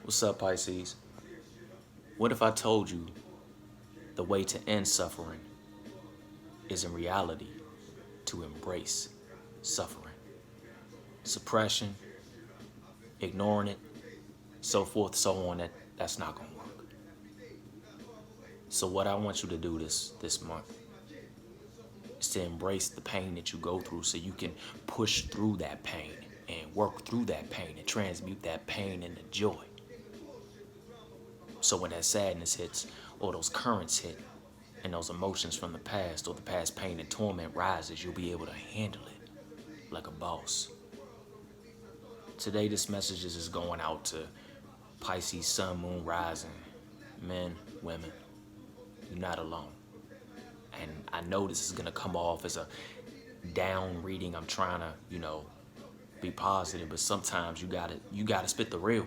What's up, Pisces? What if I told you the way to end suffering is in reality to embrace suffering? Suppression, ignoring it, so forth, so on, that's not gonna work. So what I want you to do this month is to embrace the pain that you go through so you can push through that pain and work through that pain and transmute that pain into joy. So when that sadness hits or those currents hit and those emotions from the past or the past pain and torment rises, you'll be able to handle it like a boss. Today, this message is going out to Pisces, Sun, Moon, Rising, men, women. You're not alone. And I know this is going to come off as a down reading. I'm trying to, be positive, but sometimes you gotta spit the real.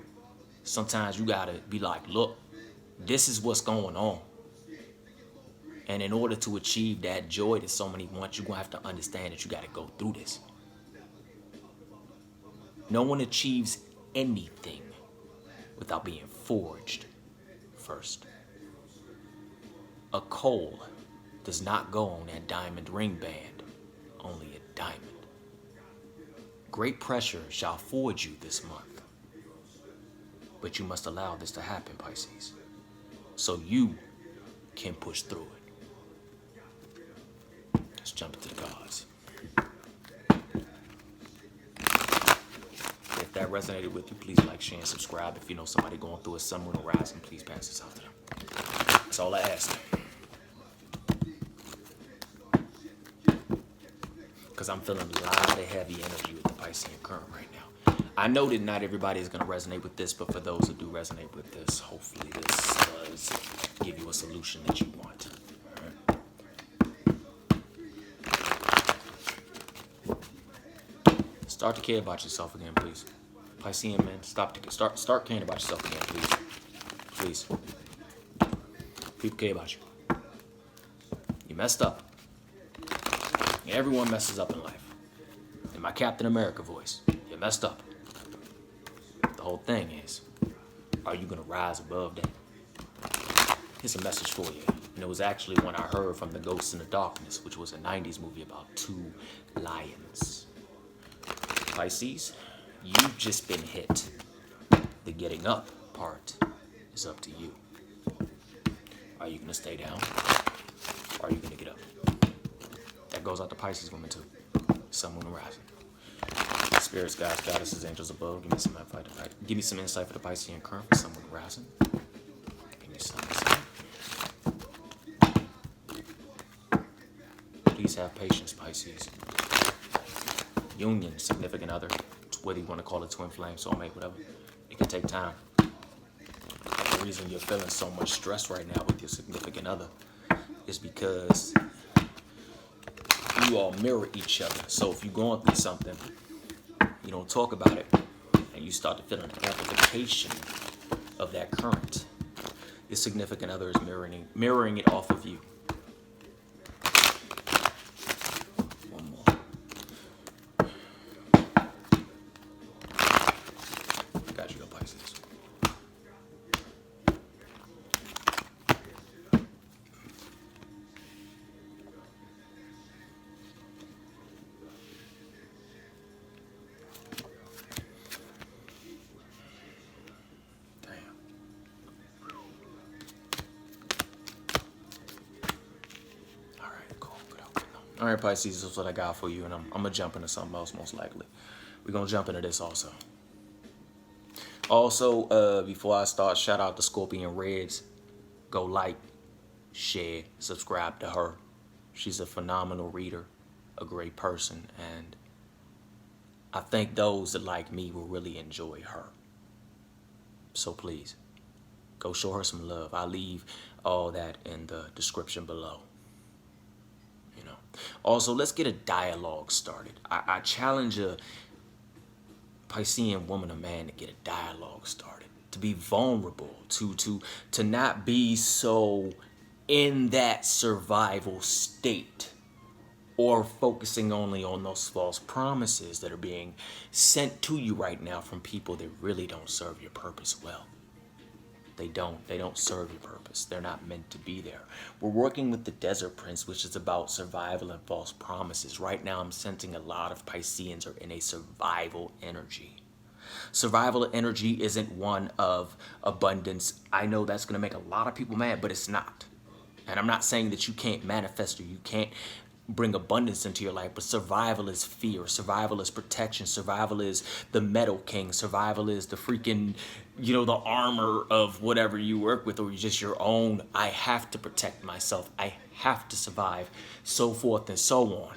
Sometimes you gotta be like, look, this is what's going on. And in order to achieve that joy that so many want, you're gonna have to understand that you gotta go through this. No one achieves anything without being forged first. A coal does not go on that diamond ring band, only a diamond. Great pressure shall forge you this month, but you must allow this to happen, Pisces, so you can push through it. Let's jump into the cards. If that resonated with you, please like, share, and subscribe. If you know somebody going through a Sun, Moon, or Rising, please pass this out to them. That's all I ask. Because I'm feeling a lot of heavy energy with the Piscean current right now. I know that not everybody is going to resonate with this, but for those who do resonate with this, hopefully this does give you a solution that you want. All right. Start to care about yourself again, please. Piscean men, start caring about yourself again, please. Please. People care about you. You messed up. Everyone messes up in life. In my Captain America voice, you messed up. The whole thing is, are you going to rise above that? Here's a message for you. And it was actually one I heard from The Ghost in the Darkness, which was a 90s movie about two lions. Pisces, you've just been hit. The getting up part is up to you. Are you going to stay down? Or are you going to get up? That goes out to Pisces women too. Sun, Moon, and Rising. Spirits, gods, goddesses, angels above. Give me some insight for the Piscean current for Sun, Moon, and Rising. Give me some insight. Please have patience, Pisces. Union, significant other, whether you want to call it twin flame, soulmate, whatever. It can take time. The reason you're feeling so much stress right now with your significant other is because you all mirror each other. So if you're going through something, you don't talk about it, and you start to feel an amplification of that current. Your significant other is mirroring it off of you. One more. Got you, Pisces. All right, Pisces, this is what I got for you, and I'm going to jump into something else most likely. We're going to jump into this also. Also, before I start, shout out to Scorpion Reds. Go like, share, subscribe to her. She's a phenomenal reader, a great person, and I think those that like me will really enjoy her. So please, go show her some love. I'll leave all that in the description below. Also, let's get a dialogue started. I challenge a Piscean woman or man to get a dialogue started, to be vulnerable, to not be so in that survival state or focusing only on those false promises that are being sent to you right now from people that really don't serve your purpose well. They don't serve your purpose. They're not meant to be there. We're working with the Desert Prince, which is about survival and false promises. Right now, I'm sensing a lot of Pisceans are in a survival energy. Survival energy isn't one of abundance. I know that's going to make a lot of people mad, but it's not. And I'm not saying that you can't manifest or you can't bring abundance into your life, but survival is fear. Survival is protection. Survival is the metal king. Survival is the freaking, the armor of whatever you work with, or just your own. I have to protect myself. I have to survive, so forth and so on.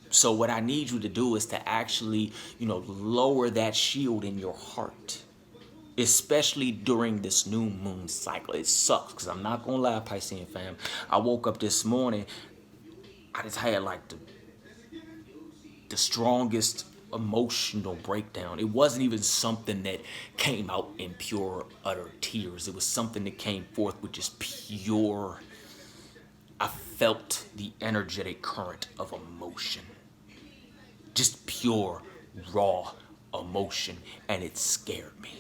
So what I need you to do is to actually, lower that shield in your heart, especially during this new moon cycle. It sucks because I'm not going to lie, Piscean fam. I woke up this morning, I just had like the strongest emotional breakdown. It wasn't even something that came out in pure, utter tears. It was something that came forth with just pure, I felt the energetic current of emotion. Just pure, raw emotion, and it scared me.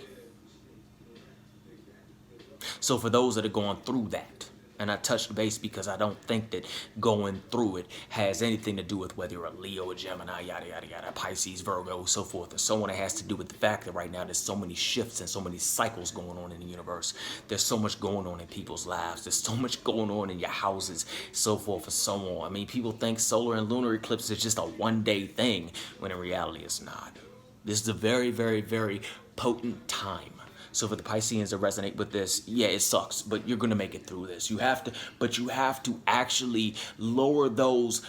So for those that are going through that, and I touched base because I don't think that going through it has anything to do with whether you're a Leo, a Gemini, yada, yada, yada, Pisces, Virgo, so forth and so on. It has to do with the fact that right now there's so many shifts and so many cycles going on in the universe. There's so much going on in people's lives. There's so much going on in your houses, so forth and so on. I mean, people think solar and lunar eclipses is just a one-day thing, when in reality it's not. This is a very, very, very potent time. So for the Pisceans that resonate with this, yeah, it sucks, but you're gonna make it through this. You have to actually lower those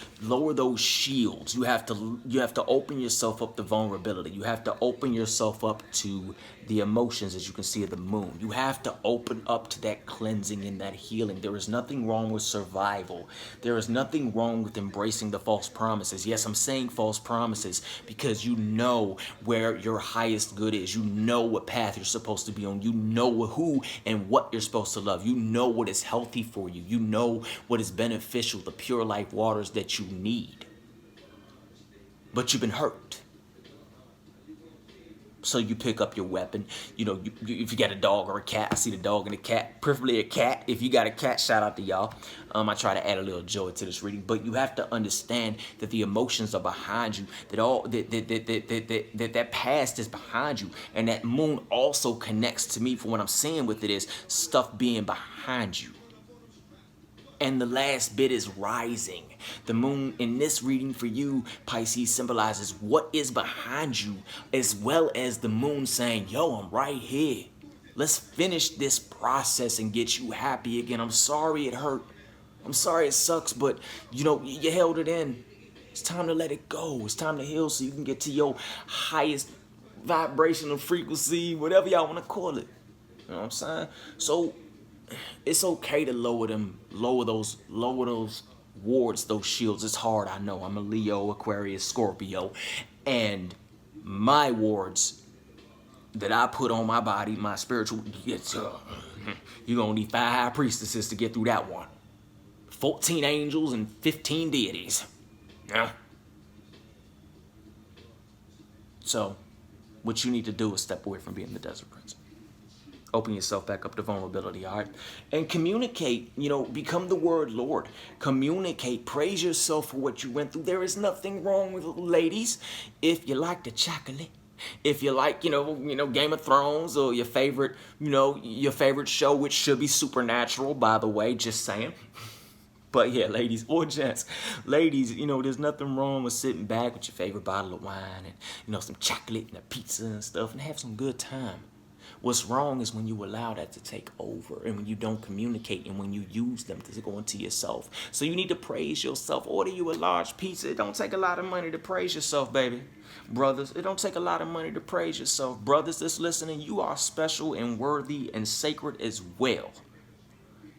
shields. You have to open yourself up to vulnerability. You have to open yourself up to the emotions, as you can see, of the moon. You have to open up to that cleansing and that healing. There is nothing wrong with survival. There is nothing wrong with embracing the false promises. Yes, I'm saying false promises because you know where your highest good is. You know what path you're supposed to be on. You know who and what you're supposed to love. You know what is healthy for you. You know what is beneficial, the pure life waters that you need. But you've been hurt. So you pick up your weapon. If you got a dog or a cat, I see the dog and the cat, preferably a cat. If you got a cat, shout out to y'all. I try to add a little joy to this reading, but you have to understand that the emotions are behind you. That past is behind you, and that moon also connects to me. For what I'm seeing with it is stuff being behind you. And the last bit is rising. The moon in this reading for you, Pisces, symbolizes what is behind you, as well as the moon saying, yo, I'm right here. Let's finish this process and get you happy again. I'm sorry it hurt. I'm sorry it sucks, but you held it in. It's time to let it go. It's time to heal so you can get to your highest vibrational frequency, whatever y'all want to call it. You know what I'm saying? So it's okay to lower those wards, those shields. It's hard, I know. I'm a Leo, Aquarius, Scorpio, and my wards that I put on my body, my spiritual, you're gonna need 5 high priestesses to get through that one. 14 angels and 15 deities. Yeah. So what you need to do is step away from being the Desert Prince. Open yourself back up to vulnerability, all right? And communicate, become the word Lord. Communicate, praise yourself for what you went through. There is nothing wrong with ladies. If you like the chocolate, if you like, Game of Thrones or your favorite show, which should be Supernatural, by the way, just saying. But yeah, ladies or gents, ladies, there's nothing wrong with sitting back with your favorite bottle of wine and, some chocolate and a pizza and stuff and have some good time. What's wrong is when you allow that to take over and when you don't communicate and when you use them to go into yourself. So you need to praise yourself. Order you a large pizza. It don't take a lot of money to praise yourself, baby. Brothers, it don't take a lot of money to praise yourself. Brothers that's listening, you are special and worthy and sacred as well.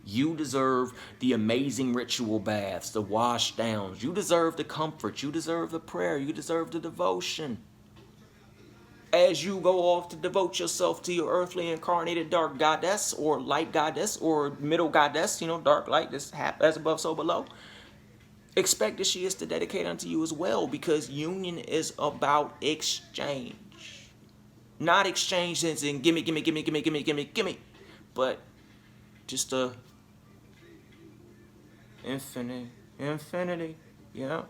You deserve the amazing ritual baths, the wash downs. You deserve the comfort. You deserve the prayer. You deserve the devotion. As you go off to devote yourself to your earthly incarnated dark goddess or light goddess or middle goddess, dark light, as above, so below, expect that she is to dedicate unto you as well, because union is about exchange. Not exchange as in gimme, but just infinity, you know?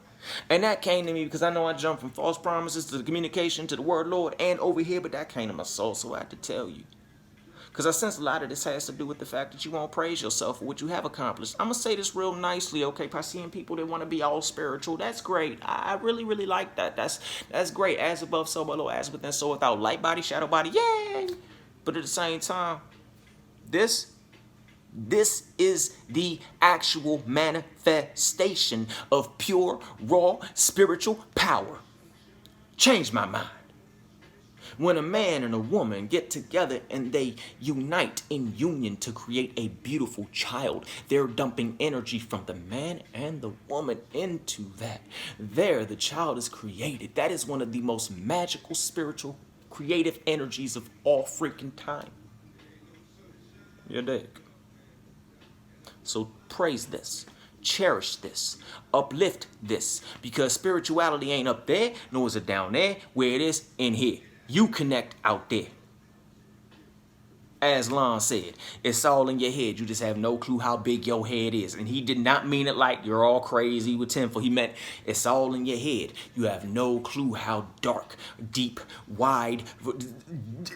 And that came to me because I know I jumped from false promises to the communication to the word Lord and over here, but that came to my soul, so I had to tell you. Because I sense a lot of this has to do with the fact that you won't praise yourself for what you have accomplished. I'm going to say this real nicely, okay? Piscean people that want to be all spiritual, that's great. I really, really like that. That's great. As above, so below, as within, so without. Light body, shadow body, yay! But at the same time, this is the actual manifestation of pure, raw, spiritual power. Change my mind. When a man and a woman get together and they unite in union to create a beautiful child, they're dumping energy from the man and the woman into that. There, the child is created. That is one of the most magical, spiritual, creative energies of all freaking time. You dig? So praise this. Cherish this, uplift this, because spirituality ain't up there, nor is it down there. Where it is, in here. You connect out there. As Lon said, it's all in your head. You just have no clue how big your head is. And he did not mean it like you're all crazy with tenfold. He meant it's all in your head. You have no clue how dark, deep, wide,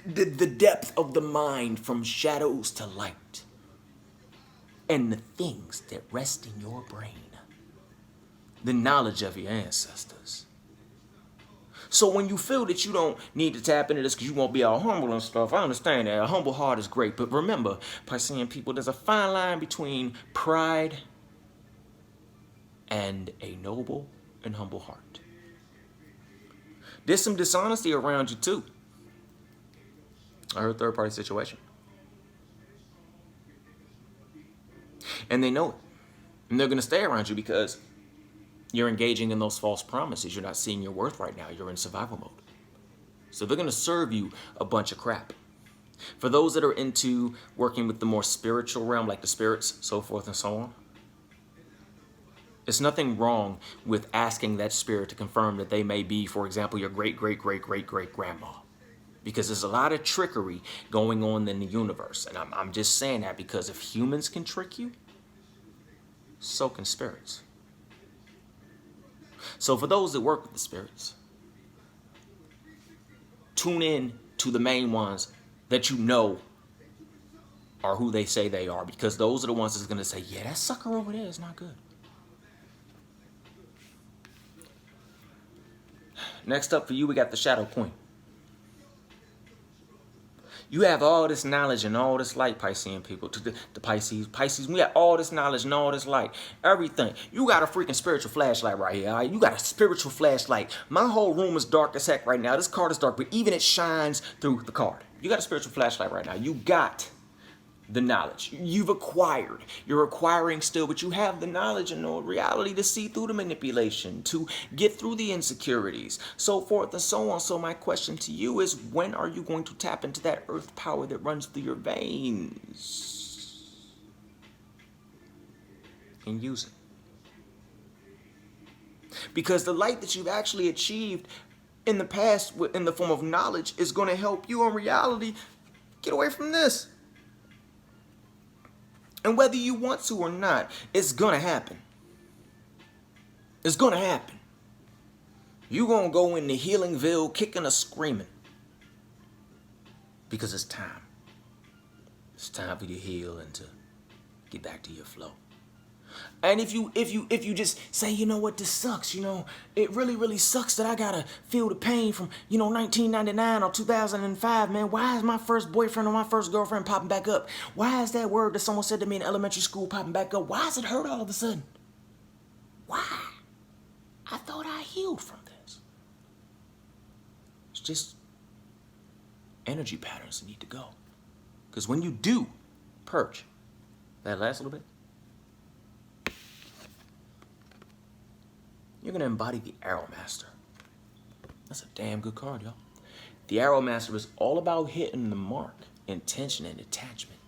the depth of the mind from shadows to light. And the things that rest in your brain. The knowledge of your ancestors. So when you feel that you don't need to tap into this because you won't be all humble and stuff, I understand that. A humble heart is great. But remember, Piscean people, there's a fine line between pride and a noble and humble heart. There's some dishonesty around you too. I heard third party situation. And they know it. And they're going to stay around you because you're engaging in those false promises. You're not seeing your worth right now. You're in survival mode. So they're going to serve you a bunch of crap. For those that are into working with the more spiritual realm, like the spirits, so forth and so on, it's nothing wrong with asking that spirit to confirm that they may be, for example, your great-great-great-great-great-grandma. Because there's a lot of trickery going on in the universe. And I'm just saying that because if humans can trick you, so can spirits. So for those that work with the spirits, tune in to the main ones that you know are who they say they are. Because those are the ones that's going to say, yeah, that sucker over there is not good. Next up for you, we got the Shadow Queen. You have all this knowledge and all this light, Piscean people. To the Pisces, we got all this knowledge and all this light. Everything. You got a freaking spiritual flashlight right here, all right? You got a spiritual flashlight. My whole room is dark as heck right now. This card is dark, but even it shines through the card. You got a spiritual flashlight right now. You got the knowledge. You've acquired. You're acquiring still, but you have the knowledge and the reality to see through the manipulation, to get through the insecurities, so forth and so on. So my question to you is, when are you going to tap into that earth power that runs through your veins and use it? Because the light that you've actually achieved in the past in the form of knowledge is going to help you in reality get away from this. And whether you want to or not, it's going to happen. It's going to happen. You're going to go into Healingville kicking or screaming. Because it's time. It's time for you to heal and to get back to your flow. And if you just say, you know what, this sucks, you know, it really, really sucks that I gotta feel the pain from, 1999 or 2005, man. Why is my first boyfriend or my first girlfriend popping back up? Why is that word that someone said to me in elementary school popping back up? Why does it hurt all of a sudden? Why? I thought I healed from this. It's just energy patterns that need to go. Because when you do purge, that last little bit, you're going to embody the Arrow Master. That's a damn good card, y'all. The Arrow Master is all about hitting the mark, intention, and attachment.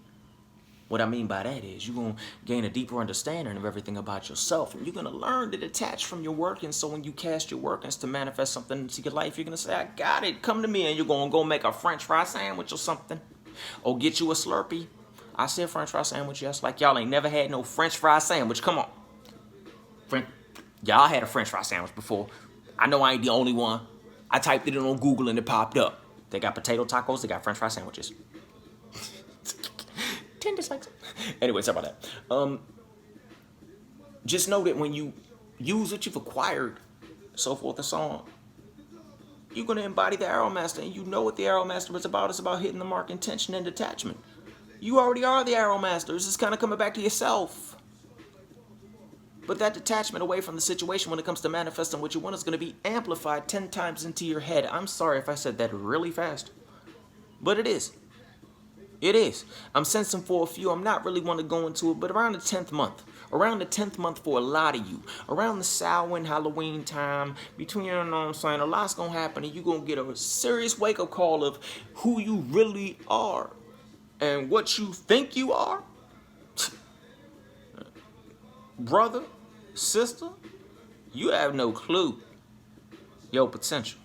What I mean by that is you're going to gain a deeper understanding of everything about yourself, and you're going to learn to detach from your workings. So when you cast your workings to manifest something into your life, you're going to say, I got it, come to me, and you're going to go make a French fry sandwich or something, or get you a Slurpee, I said French fry sandwich, yes. Like y'all ain't never had no French fry sandwich. Come on. Y'all had a French fry sandwich before. I know I ain't the only one. I typed it in on Google and it popped up. They got potato tacos, they got French fry sandwiches. 10 dislikes. Anyway, sorry about that. Just know that when you use what you've acquired, so forth and so on, you're going to embody the Arrow Master, and you know what the Arrow Master is about. It's about hitting the mark, intention, and detachment. You already are the Arrow Master. It's just kind of coming back to yourself. But that detachment away from the situation when it comes to manifesting what you want is going to be amplified 10 times into your head. I'm sorry if I said that really fast, but it is. It is. I'm sensing for a few. I'm not really want to go into it, but around the 10th month. Around the 10th month for a lot of you. Around the Samhain, Halloween time, between, you know what I'm saying, a lot's going to happen, and you're going to get a serious wake-up call of who you really are. And what you think you are. Brother, sister, you have no clue your potential.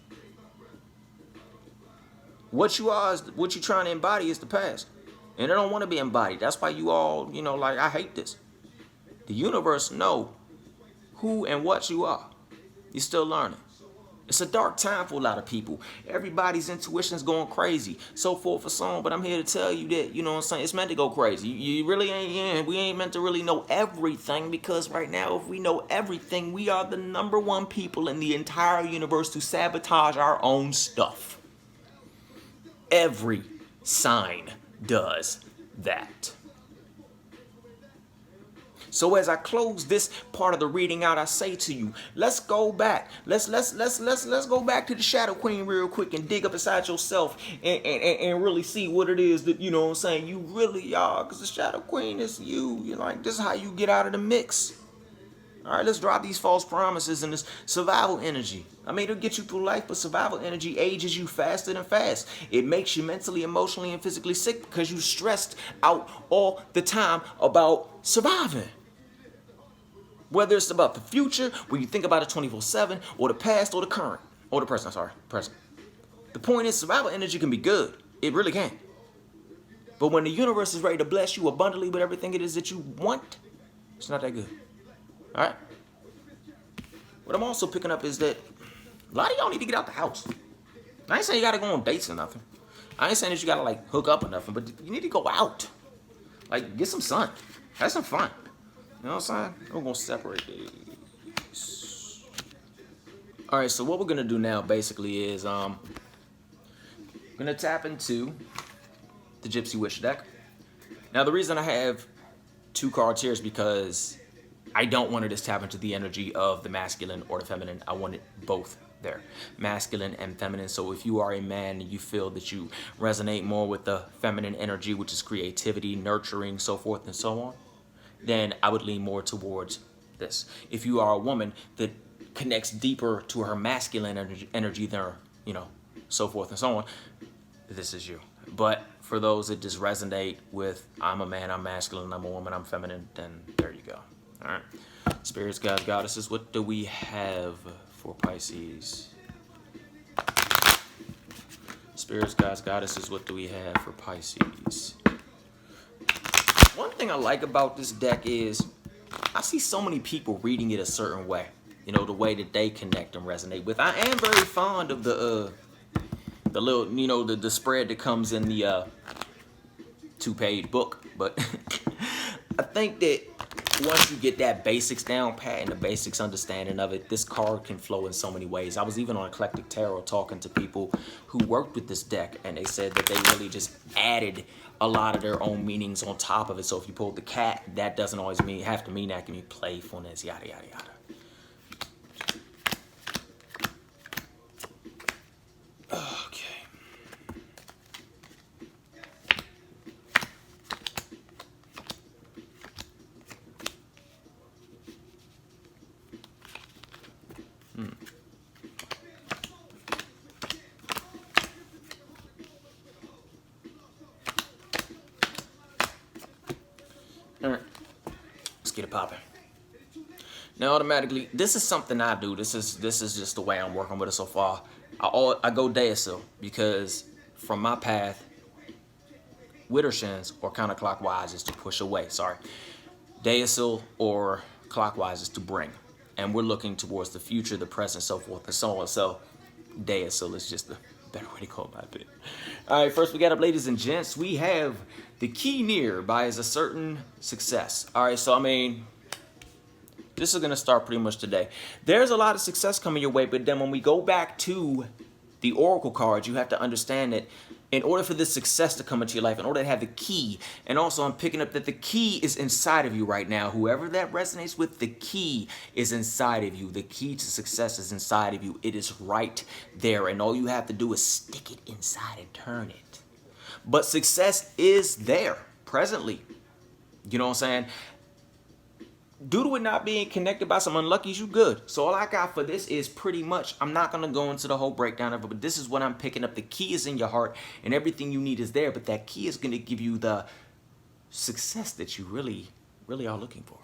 What you are, is what you're trying to embody is the past. And they don't want to be embodied. That's why you all, you know, like, I hate this. The universe know who and what you are. You're still learning. It's a dark time for a lot of people. Everybody's intuition is going crazy. So forth and so on. But I'm here to tell you that, you know what I'm saying, it's meant to go crazy. You really ain't, we ain't meant to really know everything, because right now, if we know everything, we are the #1 people in the entire universe to sabotage our own stuff. Every sign does that. So as I close this part of the reading out, I say to you, let's go back. Let's go back to the Shadow Queen real quick and dig up inside yourself and really see what it is that, you know what I'm saying, you really are. Because the Shadow Queen is you. You're like, this is how you get out of the mix. All right, let's drop these false promises and this survival energy. I mean, it'll get you through life, but survival energy ages you faster than fast. It makes you mentally, emotionally, and physically sick because you're stressed out all the time about surviving. Whether it's about the future, where you think about it 24/7, or the past, or the current, or the present, present. The point is, survival energy can be good. It really can. But when the universe is ready to bless you abundantly with everything it is that you want, it's not that good. All right? What I'm also picking up is that a lot of y'all need to get out the house. I ain't saying you got to go on dates or nothing. I ain't saying that you got to, like, hook up or nothing, but you need to go out. Like, get some sun. Have some fun. You know what I'm saying? We're going to separate these. All right, so what we're going to do now basically is we're going to tap into the Gypsy Wish deck. Now, the reason I have 2 cards here is because I don't want to just tap into the energy of the masculine or the feminine. I want it both there, masculine and feminine. So if you are a man and you feel that you resonate more with the feminine energy, which is creativity, nurturing, so forth and so on, then I would lean more towards this. If you are a woman that connects deeper to her masculine energy than, you know, so forth and so on, this is you. But for those that just resonate with, I'm a man, I'm masculine, I'm a woman, I'm feminine, then there you go. All right. Spirits, gods, goddesses, what do we have for Pisces? Spirits, gods, goddesses, what do we have for Pisces? One thing I like about this deck is I see so many people reading it a certain way. You know, the way that they connect and resonate with. I am very fond of the little, you know, the spread that comes in the 2-page book. But I think that once you get that basics down pat and the basics understanding of it, this card can flow in so many ways. I was even on Eclectic Tarot talking to people who worked with this deck, and they said that they really just added a lot of their own meanings on top of it. So if you pulled the cat, that doesn't always have to mean that. It can be playfulness, yada, yada, yada. Okay. All right, let's get it popping. Now, automatically, this is something I do. This is just the way I'm working with it so far. I go Deicil because from my path, Widdershins or counterclockwise is to push away. Sorry. Deasil or clockwise is to bring. And we're looking towards the future, the present, so forth and so on. So Deasil is just the better way to call my opinion. All right, first we got up, ladies and gents. We have the key near by is a certain success. All right, so I mean, this is going to start pretty much today. There's a lot of success coming your way, but then when we go back to the Oracle cards, you have to understand that in order for this success to come into your life, in order to have the key, and also I'm picking up that the key is inside of you right now. Whoever that resonates with, the key is inside of you. The key to success is inside of you. It is right there, and all you have to do is stick it inside and turn it. But success is there presently. You know what I'm saying? Due to it not being connected by some unluckies, you good. So all I got for this is pretty much, I'm not going to go into the whole breakdown of it, but this is what I'm picking up. The key is in your heart and everything you need is there, but that key is going to give you the success that you really, really are looking for.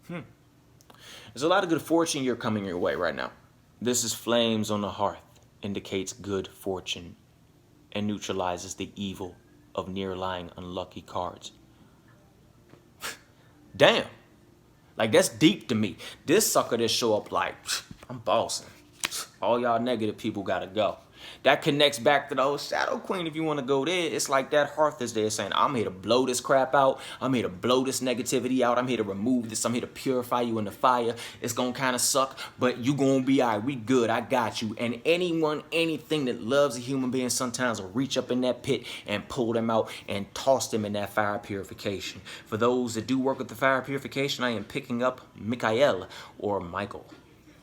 There's a lot of good fortune you're coming your way right now. This is flames on the hearth, indicates good fortune, and neutralizes the evil of near-lying unlucky cards. Damn. Like, that's deep to me. This sucker that show up like, I'm bossing. All y'all negative people gotta go. That connects back to the old Shadow Queen if you want to go there. It's like that hearth is there saying, I'm here to blow this crap out. I'm here to blow this negativity out. I'm here to remove this. I'm here to purify you in the fire. It's going to kind of suck, but you going to be all right. We good. I got you. And anyone, anything that loves a human being sometimes will reach up in that pit and pull them out and toss them in that fire purification. For those that do work with the fire purification, I am picking up Michael or Michael,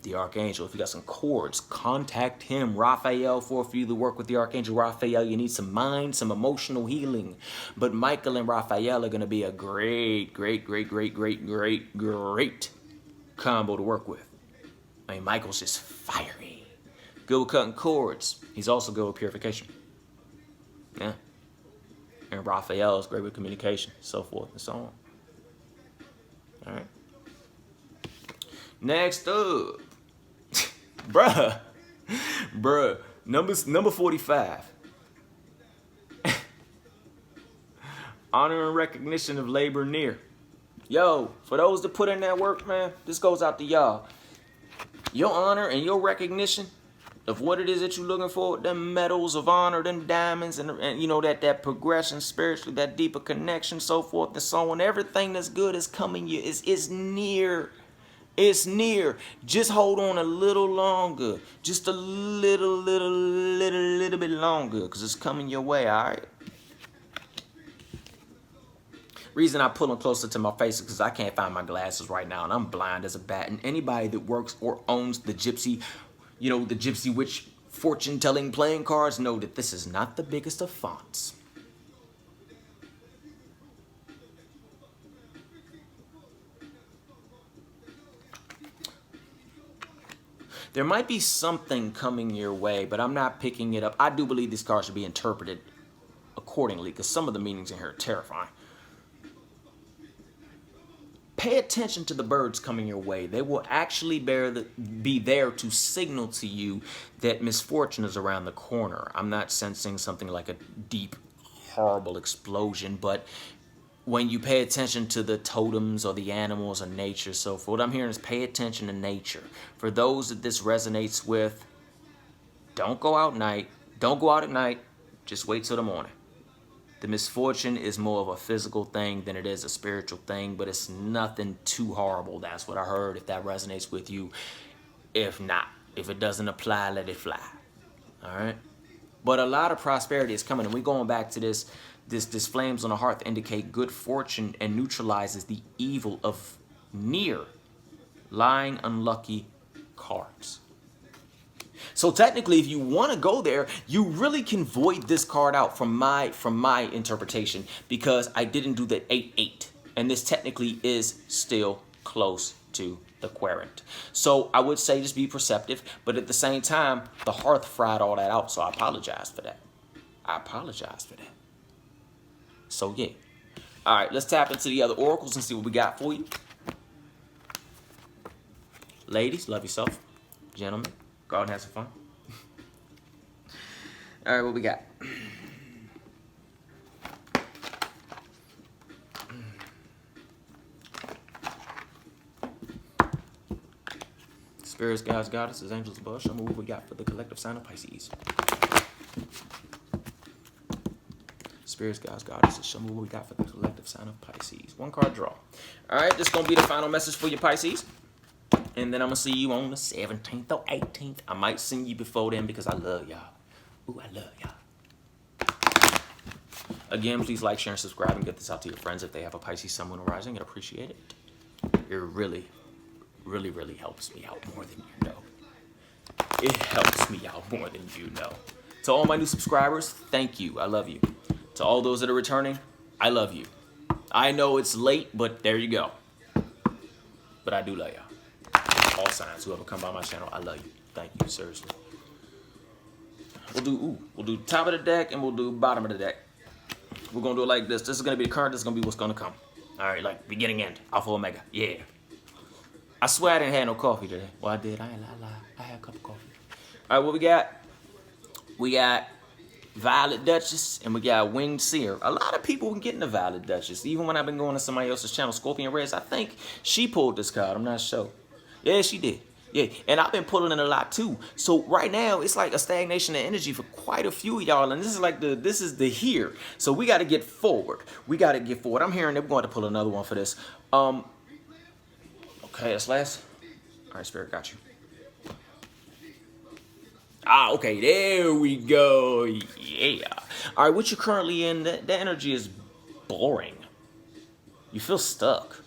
the Archangel. If you got some cords, contact him. Raphael, for you to work with the Archangel Raphael, you need some mind, some emotional healing. But Michael and Raphael are going to be a great combo to work with. I mean, Michael's just fiery. Good with cutting cords. He's also good with purification. Yeah. And Raphael is great with communication, so forth and so on. All right. Next up. Bruh, number 45. Honor and recognition of labor near. Yo, for those that put in that work, man, this goes out to y'all. Your honor and your recognition of what it is that you're looking for, them medals of honor, them diamonds, and you know, that progression spiritually, that deeper connection, so forth and so on. Everything that's good is coming. Is near. It's near. Just hold on a little longer. Just a little bit longer, because it's coming your way, all right? Reason I pull them closer to my face is because I can't find my glasses right now, and I'm blind as a bat. And anybody that works or owns the gypsy, you know, the gypsy witch fortune-telling playing cards know that this is not the biggest of fonts. There might be something coming your way, but I'm not picking it up. I do believe these cards should be interpreted accordingly, because some of the meanings in here are terrifying. Pay attention to the birds coming your way. They will actually be there to signal to you that misfortune is around the corner. I'm not sensing something like a deep, horrible explosion, but when you pay attention to the totems or the animals or nature, so forth, what I'm hearing is pay attention to nature. For those that this resonates with, don't go out at night. Just wait till the morning. The misfortune is more of a physical thing than it is a spiritual thing, but it's nothing too horrible. That's what I heard. If that resonates with you, if not, if it doesn't apply, let it fly. All right. But a lot of prosperity is coming, and we're going back to this flames on the hearth indicate good fortune and neutralizes the evil of near lying unlucky cards. So technically, if you want to go there, you really can void this card out from my interpretation, because I didn't do the 8-8, and this technically is still close to the querent. So I would say just be perceptive, but at the same time, the hearth fried all that out, so I apologize for that. So yeah. All right, let's tap into the other oracles and see what we got for you. Ladies, love yourself. gentlemen. Go out and have some fun. All right, what we got? Spirits, guides, goddesses, angels above, show me what we got for the collective sign of Pisces. Spirits, guides, goddesses, show me what we got for the collective sign of Pisces. One card draw. All right, this is going to be the final message for your Pisces. And then I'm going to see you on the 17th or 18th. I might send you before then because I love y'all. Ooh, I love y'all. Again, please like, share, and subscribe and get this out to your friends if they have a Pisces Sun, Moon, or Rising. I'd appreciate it. It really helps me out more than you know. It helps me out more than you know. To all my new subscribers, thank you. I love you. To all those that are returning, I love you. I know it's late, but there you go. But I do love y'all. All signs, whoever come by my channel, I love you. Thank you, seriously. We'll do top of the deck and we'll do bottom of the deck. We're gonna do it like this. This is gonna be the current, this is gonna be what's gonna come. All right, like beginning, end, alpha, omega, yeah. I swear I didn't have no coffee today. Well, I did. I ain't lie. I had a cup of coffee. All right, what we got? We got Violet Duchess and we got Winged Seer. A lot of people been getting the Violet Duchess. Even when I've been going to somebody else's channel, Scorpion Reds, I think she pulled this card. I'm not sure. Yeah, she did. Yeah, and I've been pulling it a lot too. So right now, it's like a stagnation of energy for quite a few of y'all. And this is the here. So we got to get forward. I'm hearing they're going to pull another one for this. Okay, that's last. All right, Spirit, got you. Okay, there we go. Yeah. All right, what you're currently in, the energy is boring. You feel stuck.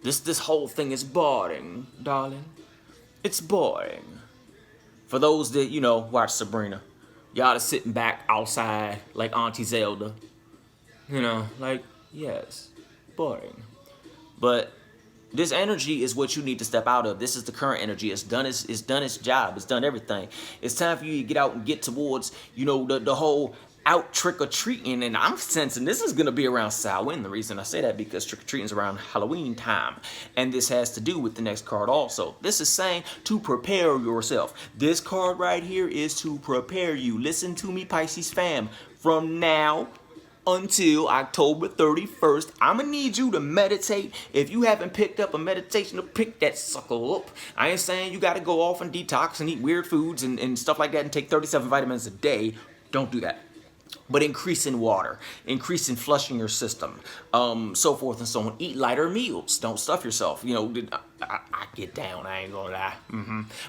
This whole thing is boring, darling. It's boring. For those that, you know, watch Sabrina, y'all are sitting back outside like Auntie Zelda. You know, like, yes, boring. But this energy is what you need to step out of. This is the current energy. It's done its job. It's done everything. It's time for you to get out and get towards, you know, the whole out trick-or-treating. And I'm sensing this is going to be around Samhain. The reason I say that because trick-or-treating is around Halloween time. And this has to do with the next card also. This is saying to prepare yourself. This card right here is to prepare you. Listen to me, Pisces fam. From now until October 31st, I'm gonna need you to meditate. If you haven't picked up a meditation, to pick that sucker up. I ain't saying you gotta go off and detox and eat weird foods and stuff like that and take 37 vitamins a day. Don't do that. But increase in water, increase in flushing your system, so forth and so on. Eat lighter meals. Don't stuff yourself. You know, I get down, I ain't gonna lie.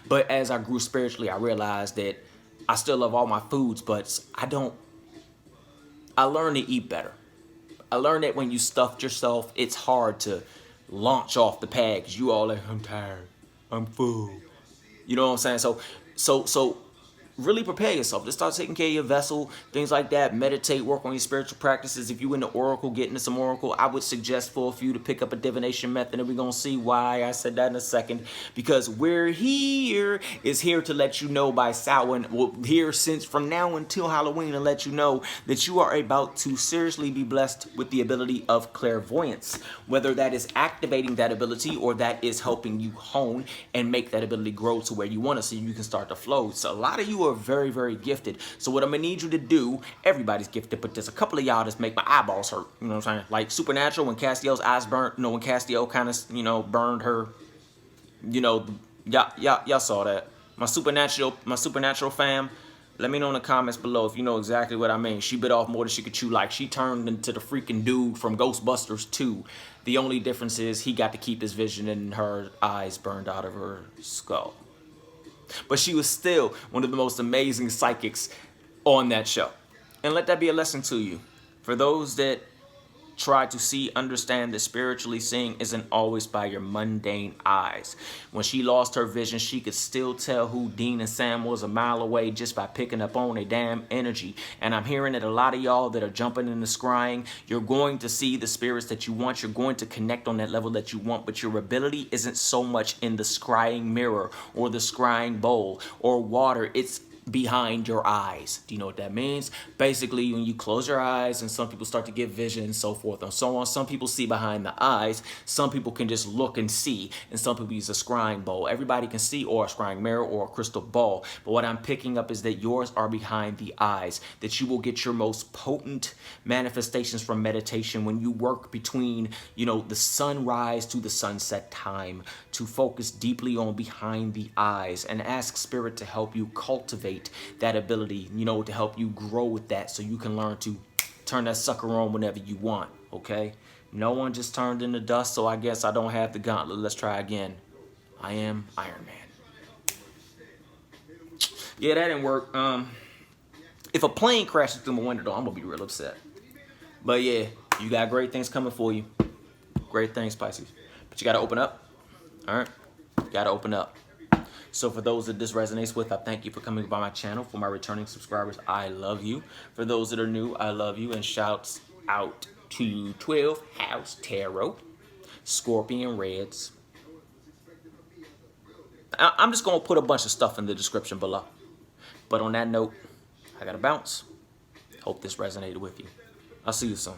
But as I grew spiritually, I realized that I still love all my foods, but I learned to eat better. I learned that when you stuffed yourself, it's hard to launch off the pad because you all like, I'm tired, I'm full. You know what I'm saying? So really prepare yourself. Just start taking care of your vessel, things like that. Meditate, work on your spiritual practices. If you into Oracle, get into some Oracle. I would suggest for a few to pick up a divination method, and we're going to see why. I said that in a second. Because we're here to let you know by Samhain, well, here since from now until Halloween, and let you know that you are about to seriously be blessed with the ability of clairvoyance. Whether that is activating that ability or that is helping you hone and make that ability grow to where you want to so you can start to flow. So a lot of you are very, very gifted. So what I'm gonna need you to do, everybody's gifted, but there's a couple of y'all that make my eyeballs hurt. You know what I'm saying? Like Supernatural, when Castiel's eyes burnt, you know, when Castiel kind of, you know, burned her, you know, y'all saw that. My supernatural fam, let me know in the comments below if you know exactly what I mean. She bit off more than she could chew. Like, she turned into the freaking dude from Ghostbusters 2. The only difference is he got to keep his vision and her eyes burned out of her skull. But she was still one of the most amazing psychics on that show. And let that be a lesson to you. For those that try to see, understand that spiritually seeing isn't always by your mundane eyes. When she lost her vision, she could still tell who Dean and Sam was a mile away just by picking up on a damn energy. And I'm hearing that a lot of y'all that are jumping in the scrying, you're going to see the spirits that you want. You're going to connect on that level that you want, but your ability isn't so much in the scrying mirror or the scrying bowl or water. It's behind your eyes. Do you know what that means? Basically, when you close your eyes and some people start to get vision and so forth and so on, some people see behind the eyes, some people can just look and see, and some people use a scrying bowl. Everybody can see, or a scrying mirror, or a crystal ball, but what I'm picking up is that yours are behind the eyes, that you will get your most potent manifestations from meditation when you work between, the sunrise to the sunset time, to focus deeply on behind the eyes and ask spirit to help you cultivate that ability, to help you grow with that, so you can learn to turn that sucker on whenever you want. Okay, no one just turned into dust, so I guess I don't have the gauntlet. Let's try again. I am Iron Man. Yeah, that didn't work. If a plane crashes through my window though, I'm gonna be real upset. But yeah, you got great things coming for you. Great things, Pisces, but you got to open up. All right, you got to open up. So for those that this resonates with, I thank you for coming by my channel. For my returning subscribers, I love you. For those that are new, I love you. And shouts out to 12 House Tarot, Scorpion Reds. I'm just going to put a bunch of stuff in the description below. But on that note, I got to bounce. Hope this resonated with you. I'll see you soon.